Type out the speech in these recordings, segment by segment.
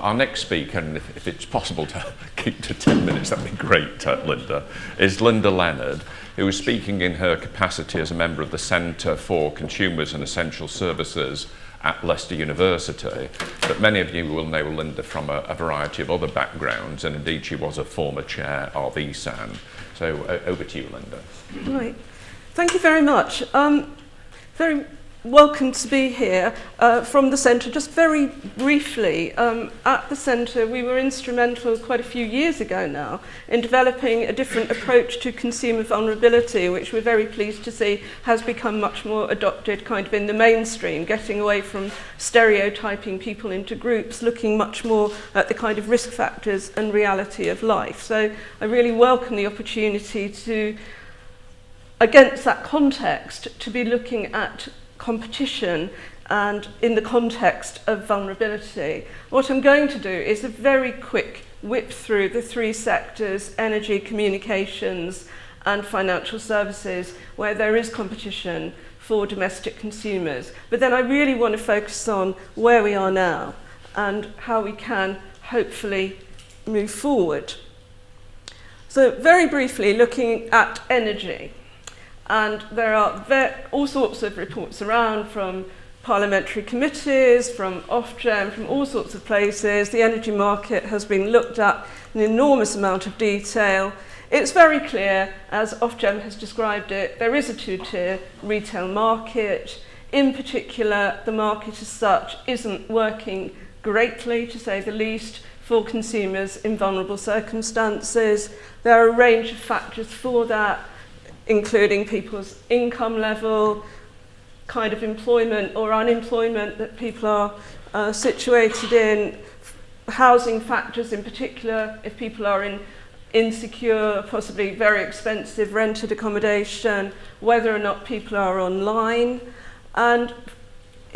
Our next speaker, and if it's possible to keep to 10 minutes, that'd be great, Linda, is Linda Lennard, who is speaking in her capacity as a member of the Centre for Consumers and Essential Services at Leicester University. But many of you will know Linda from a variety of other backgrounds, and indeed she was a former chair of ESAN. So over to you, Linda. Right. Thank you very much. Very welcome to be here from the Centre. Just very briefly, at the Centre we were instrumental quite a few years ago now in developing a different approach to consumer vulnerability, which we're very pleased to see has become much more adopted kind of in the mainstream, getting away from stereotyping people into groups, looking much more at the kind of risk factors and reality of life. So I really welcome the opportunity to, against that context, to be looking at competition and in the context of vulnerability. What I'm going to do is a very quick whip through the three sectors: energy, communications and financial services, where there is competition for domestic consumers. But then I really want to focus on where we are now and how we can hopefully move forward. So very briefly, looking at energy. And there are all sorts of reports around from parliamentary committees, from Ofgem, from all sorts of places. The energy market has been looked at in an enormous amount of detail. It's very clear, as Ofgem has described it, there is a two-tier retail market. In particular, the market as such isn't working greatly, to say the least, for consumers in vulnerable circumstances. There are a range of factors for that, including people's income level, kind of employment or unemployment that people are situated in, housing factors in particular, if people are in insecure, possibly very expensive rented accommodation, whether or not people are online, and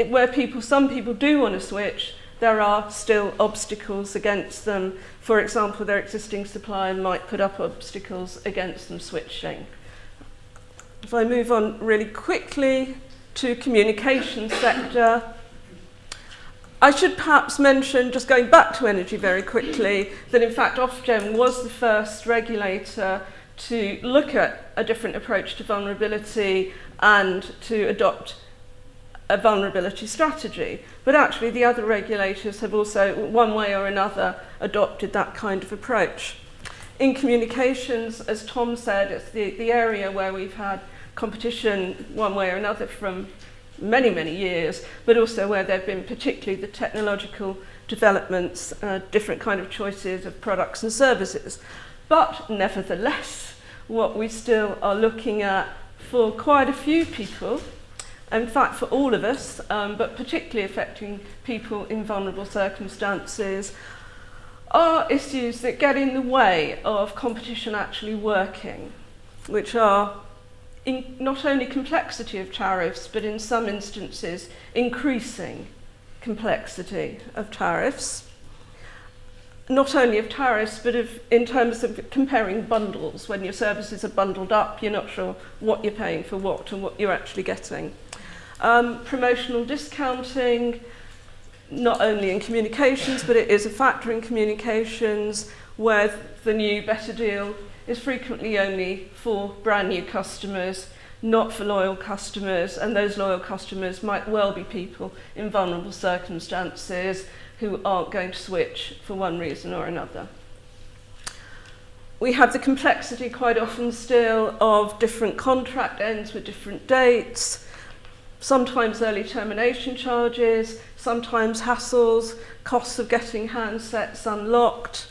where some people do want to switch, there are still obstacles against them. For example, their existing supplier might put up obstacles against them switching. If I move on really quickly to communications sector, I should perhaps mention, just going back to energy very quickly, that in fact Ofgem was the first regulator to look at a different approach to vulnerability and to adopt a vulnerability strategy. But actually the other regulators have also, one way or another, adopted that kind of approach. In communications, as Tom said, it's the area where we've had competition one way or another from many, many years, but also where there have been particularly the technological developments, different kind of choices of products and services. But nevertheless, what we still are looking at for quite a few people, in fact for all of us, but particularly affecting people in vulnerable circumstances, are issues that get in the way of competition actually working, which are not only complexity of tariffs, but in some instances increasing complexity of tariffs. Not only of tariffs, but in terms of comparing bundles. When your services are bundled up, you're not sure what you're paying for what and what you're actually getting. Promotional discounting, not only in communications, but it is a factor in communications, where the new better deal is frequently only for brand new customers, not for loyal customers, and those loyal customers might well be people in vulnerable circumstances who aren't going to switch for one reason or another. We have the complexity quite often still of different contract ends with different dates, sometimes early termination charges, sometimes hassles, costs of getting handsets unlocked,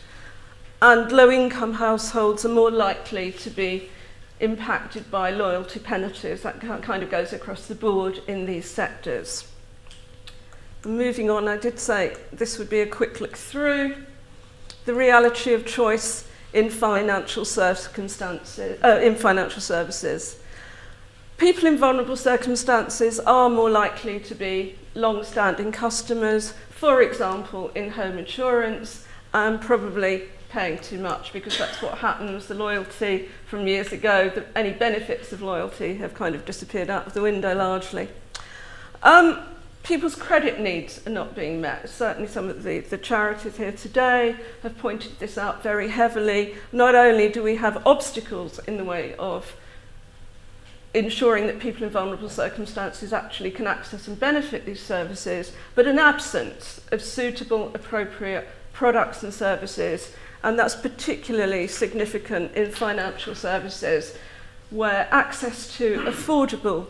and low-income households are more likely to be impacted by loyalty penalties. That kind of goes across the board in these sectors. Moving on, I did say this would be a quick look through the reality of choice in financial circumstances, in financial services. People in vulnerable circumstances are more likely to be long-standing customers, for example, in home insurance, and probably paying too much, because that's what happens. The loyalty from years ago, any benefits of loyalty have kind of disappeared out of the window largely. people's credit needs are not being met. Certainly some of the charities here today have pointed this out very heavily. Not only do we have obstacles in the way of ensuring that people in vulnerable circumstances actually can access and benefit these services, but an absence of suitable, appropriate products and services, and that's particularly significant in financial services, where access to affordable,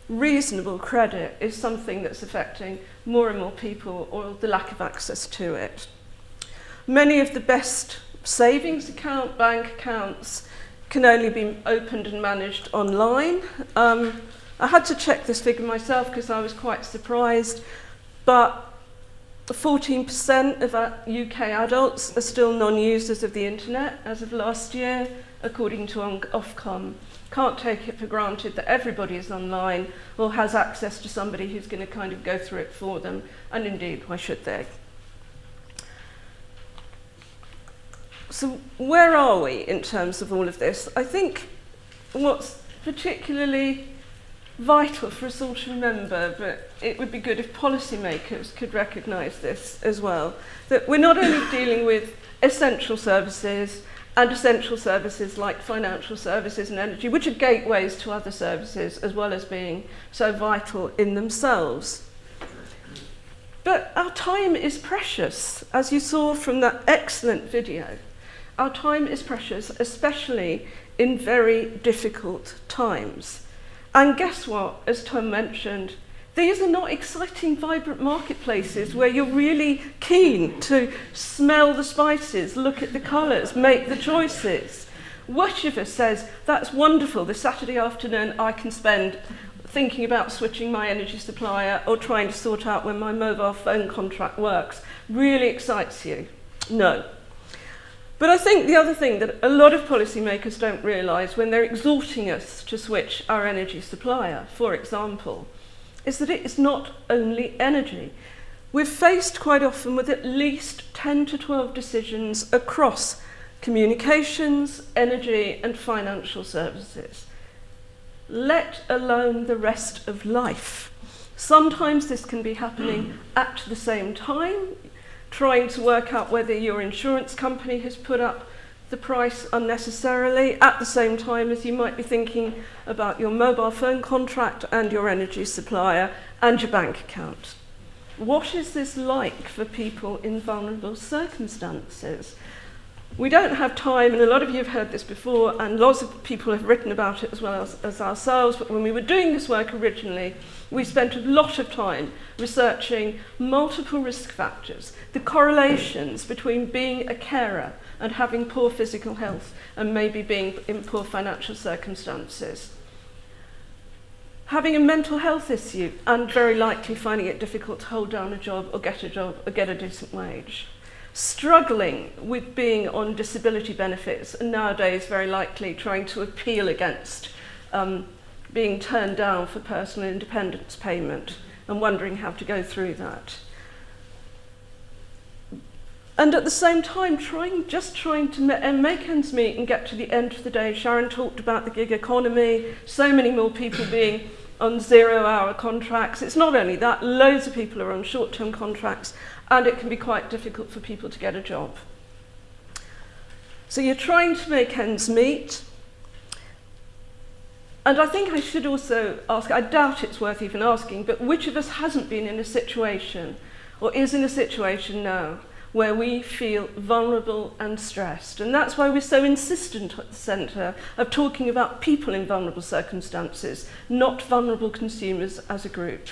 reasonable credit is something that's affecting more and more people, or the lack of access to it. Many of the best savings account, bank accounts, can only be opened and managed online. I had to check this figure myself because I was quite surprised, but 14% of UK adults are still non-users of the internet as of last year, according to Ofcom. Can't take it for granted that everybody is online or has access to somebody who's going to kind of go through it for them, and indeed, why should they? So where are we in terms of all of this? I think what's particularly vital for us all to remember, but it would be good if policymakers could recognise this as well, that we're not only dealing with essential services and essential services like financial services and energy, which are gateways to other services as well as being so vital in themselves. But our time is precious, as you saw from that excellent video. Our time is precious, especially in very difficult times. And guess what, as Tom mentioned, these are not exciting, vibrant marketplaces where you're really keen to smell the spices, look at the colours, make the choices. Which of us says, that's wonderful, this Saturday afternoon I can spend thinking about switching my energy supplier or trying to sort out when my mobile phone contract works, really excites you? No. But I think the other thing that a lot of policymakers don't realise when they're exhorting us to switch our energy supplier, for example, is that it is not only energy. We're faced quite often with at least 10 to 12 decisions across communications, energy and financial services, let alone the rest of life. Sometimes this can be happening at the same time, trying to work out whether your insurance company has put up the price unnecessarily at the same time as you might be thinking about your mobile phone contract and your energy supplier and your bank account. What is this like for people in vulnerable circumstances? We don't have time, and a lot of you have heard this before, and lots of people have written about it as well as ourselves, but when we were doing this work originally, we spent a lot of time researching multiple risk factors, the correlations between being a carer and having poor physical health and maybe being in poor financial circumstances. Having a mental health issue and very likely finding it difficult to hold down a job or get a decent wage. Struggling with being on disability benefits and nowadays very likely trying to appeal against being turned down for personal independence payment and wondering how to go through that. And at the same time, trying to make ends meet and get to the end of the day. Sharon talked about the gig economy, so many more people being on 0-hour contracts. It's not only that, loads of people are on short-term contracts, and it can be quite difficult for people to get a job. So you're trying to make ends meet. And I think I should also ask, I doubt it's worth even asking, but which of us hasn't been in a situation, or is in a situation now, where we feel vulnerable and stressed? And that's why we're so insistent at the Centre of talking about people in vulnerable circumstances, not vulnerable consumers as a group.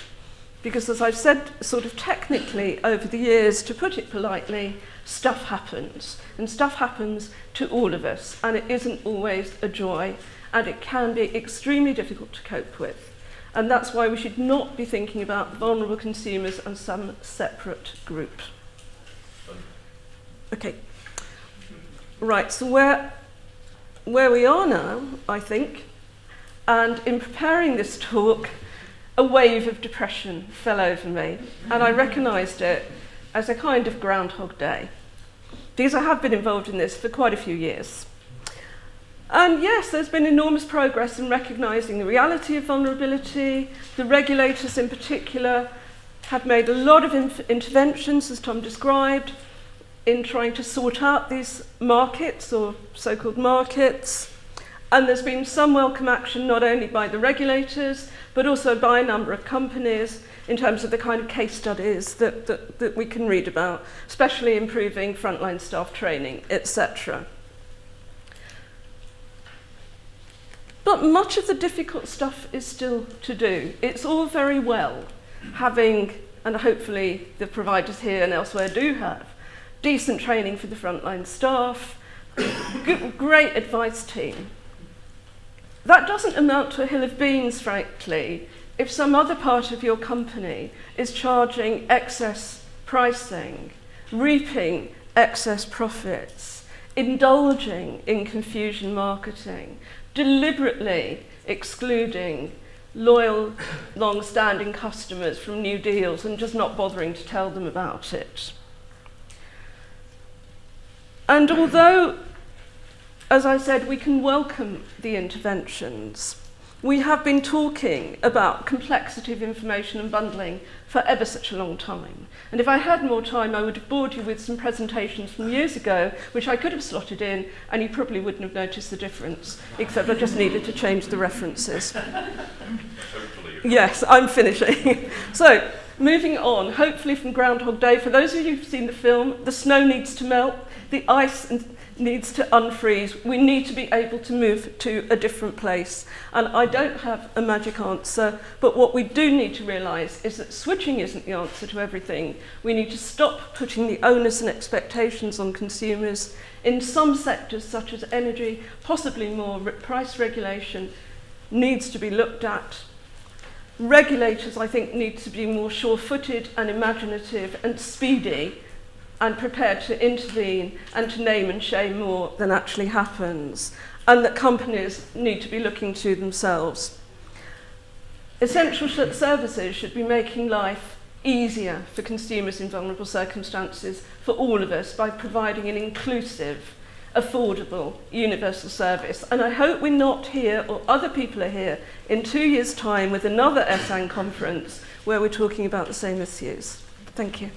Because as I've said sort of technically over the years, to put it politely, stuff happens. And stuff happens to all of us, and it isn't always a joy, and it can be extremely difficult to cope with. And that's why we should not be thinking about vulnerable consumers as some separate group. Okay, right, so where we are now, I think, and in preparing this talk, a wave of depression fell over me, and I recognised it as a kind of Groundhog Day, because I have been involved in this for quite a few years. And yes, there's been enormous progress in recognising the reality of vulnerability. The regulators in particular have made a lot of interventions, as Tom described, in trying to sort out these markets, or so-called markets. And there's been some welcome action, not only by the regulators, but also by a number of companies in terms of the kind of case studies that we can read about, especially improving frontline staff training, etc. But much of the difficult stuff is still to do. It's all very well having, and hopefully the providers here and elsewhere do have, decent training for the frontline staff, great advice team. That doesn't amount to a hill of beans, frankly, if some other part of your company is charging excess pricing, reaping excess profits, indulging in confusion marketing, deliberately excluding loyal, long-standing customers from new deals and just not bothering to tell them about it. And although, as I said, we can welcome the interventions, we have been talking about complexity of information and bundling for ever such a long time. And if I had more time, I would have bored you with some presentations from years ago, which I could have slotted in, and you probably wouldn't have noticed the difference, except I just needed to change the references. Yes, I'm finishing. So, moving on, hopefully from Groundhog Day, for those of you who've seen the film, the snow needs to melt, the ice needs to unfreeze. We need to be able to move to a different place. And I don't have a magic answer, but what we do need to realise is that switching isn't the answer to everything. We need to stop putting the onus and expectations on consumers. In some sectors, such as energy, possibly more price regulation needs to be looked at. Regulators, I think, need to be more sure-footed and imaginative and speedy and prepared to intervene and to name and shame more than actually happens, and that companies need to be looking to themselves. Essential services should be making life easier for consumers in vulnerable circumstances for all of us by providing an inclusive, affordable, universal service. And I hope we're not here, or other people are here, in 2 years' time with another ESAN conference where we're talking about the same issues. Thank you.